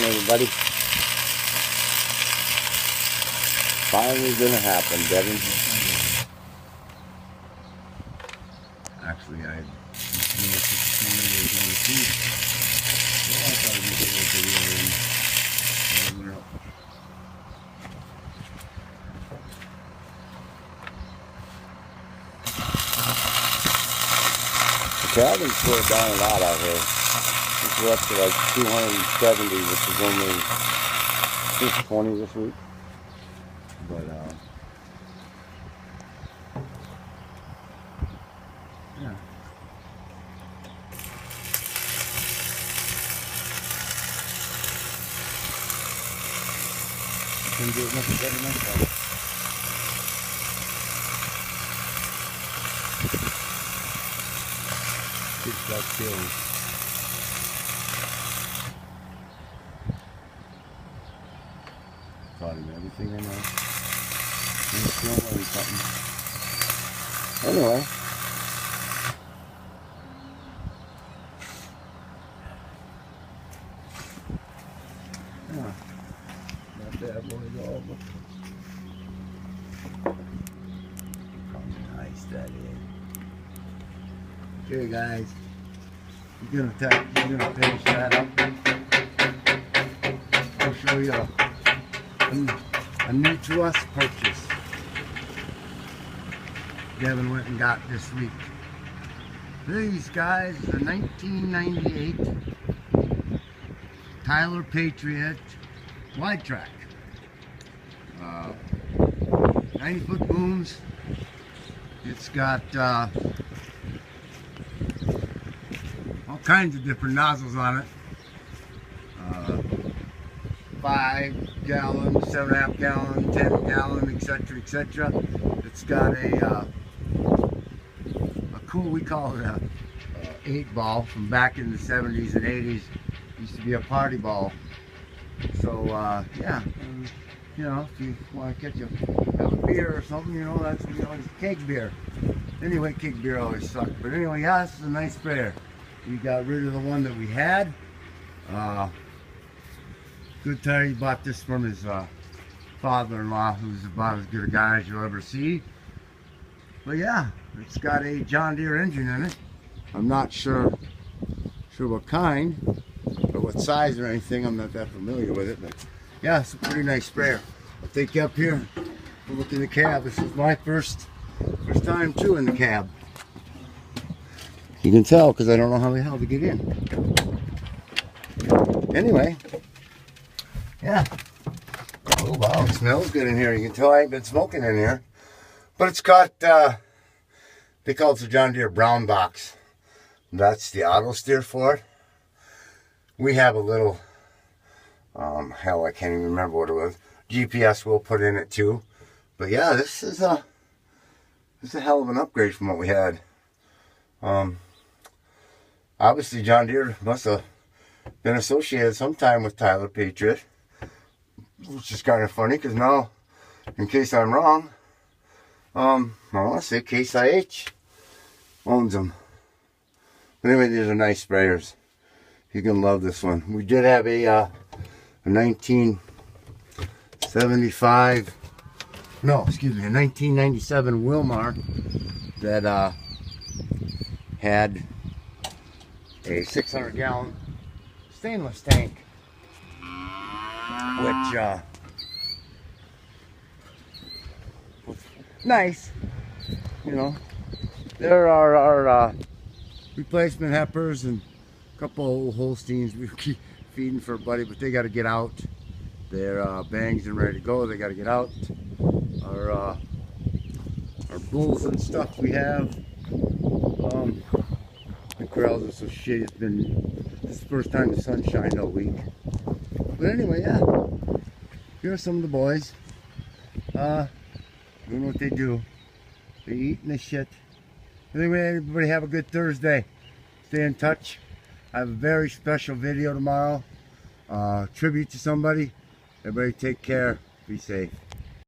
everybody. Finally gonna happen, Devin. Actually, I noticed this morning there was only 2. So I thought I'd make a little video and warm it up. The Calving slowed down a lot out here. We're up to like 270, which is only 620 this week. But yeah. Couldn't do it much better next time. It's got skills. Taught him everything I know. He's still learning something. Anyway. Yeah. Not bad boys all, but how nice that is. Okay guys. We're gonna finish that up. I'll show you a new to us purchase Devan went and got this week. These guys are 1998 Tyler Patriot wide track. 90-foot booms. It's got all kinds of different nozzles on it. 5-gallon, 7.5 gallon, 10-gallon, etc., etc. It's got a cool, we call it a 8-ball from back in the 70s and 80s. Used to be a party ball. So yeah, you know, if you want to have a beer or something, you know, that's, you know, it's cake beer. Anyway, cake beer always sucked. But anyway, yeah, this is a nice sprayer. We got rid of the one that we had. Good time he bought this from his father-in-law, who's about as good a guy as you'll ever see. But yeah, it's got a John Deere engine in it. I'm not sure what kind or what size or anything. I'm not that familiar with it, but yeah, it's a pretty nice sprayer. I'll take you up here and look in the cab. This is my first time too in the cab. You can tell because I don't know how the hell to get in. Anyway, yeah. Oh wow, it smells good in here. You can tell I ain't been smoking in here. But it's got, they call it the John Deere brown box. That's the auto steer for it. We have a little, hell, I can't even remember what it was. GPS we'll put in it too. But yeah, this is a hell of an upgrade from what we had. Obviously John Deere must have been associated sometime with Tyler Patriot, which is kind of funny because now, in case I'm wrong, I want to say Case IH owns them. But anyway, these are nice sprayers. You can love this one. We did have a 1975, no, excuse me, a 1997 Wilmar that had a 600-gallon stainless tank, which was nice. You know, there are our replacement heifers and a couple old Holsteins we keep feeding for a buddy, but they got to get out. They're bangs and ready to go. They got to get out. Our bulls and stuff we have. The corrals are so shitty. It's been, this is the first time the sun shined all week. But anyway, yeah. Here are some of the boys. Doing what they do. They eat and they shit. Anyway, everybody have a good Thursday. Stay in touch. I have a very special video tomorrow. Tribute to somebody. Everybody take care. Be safe.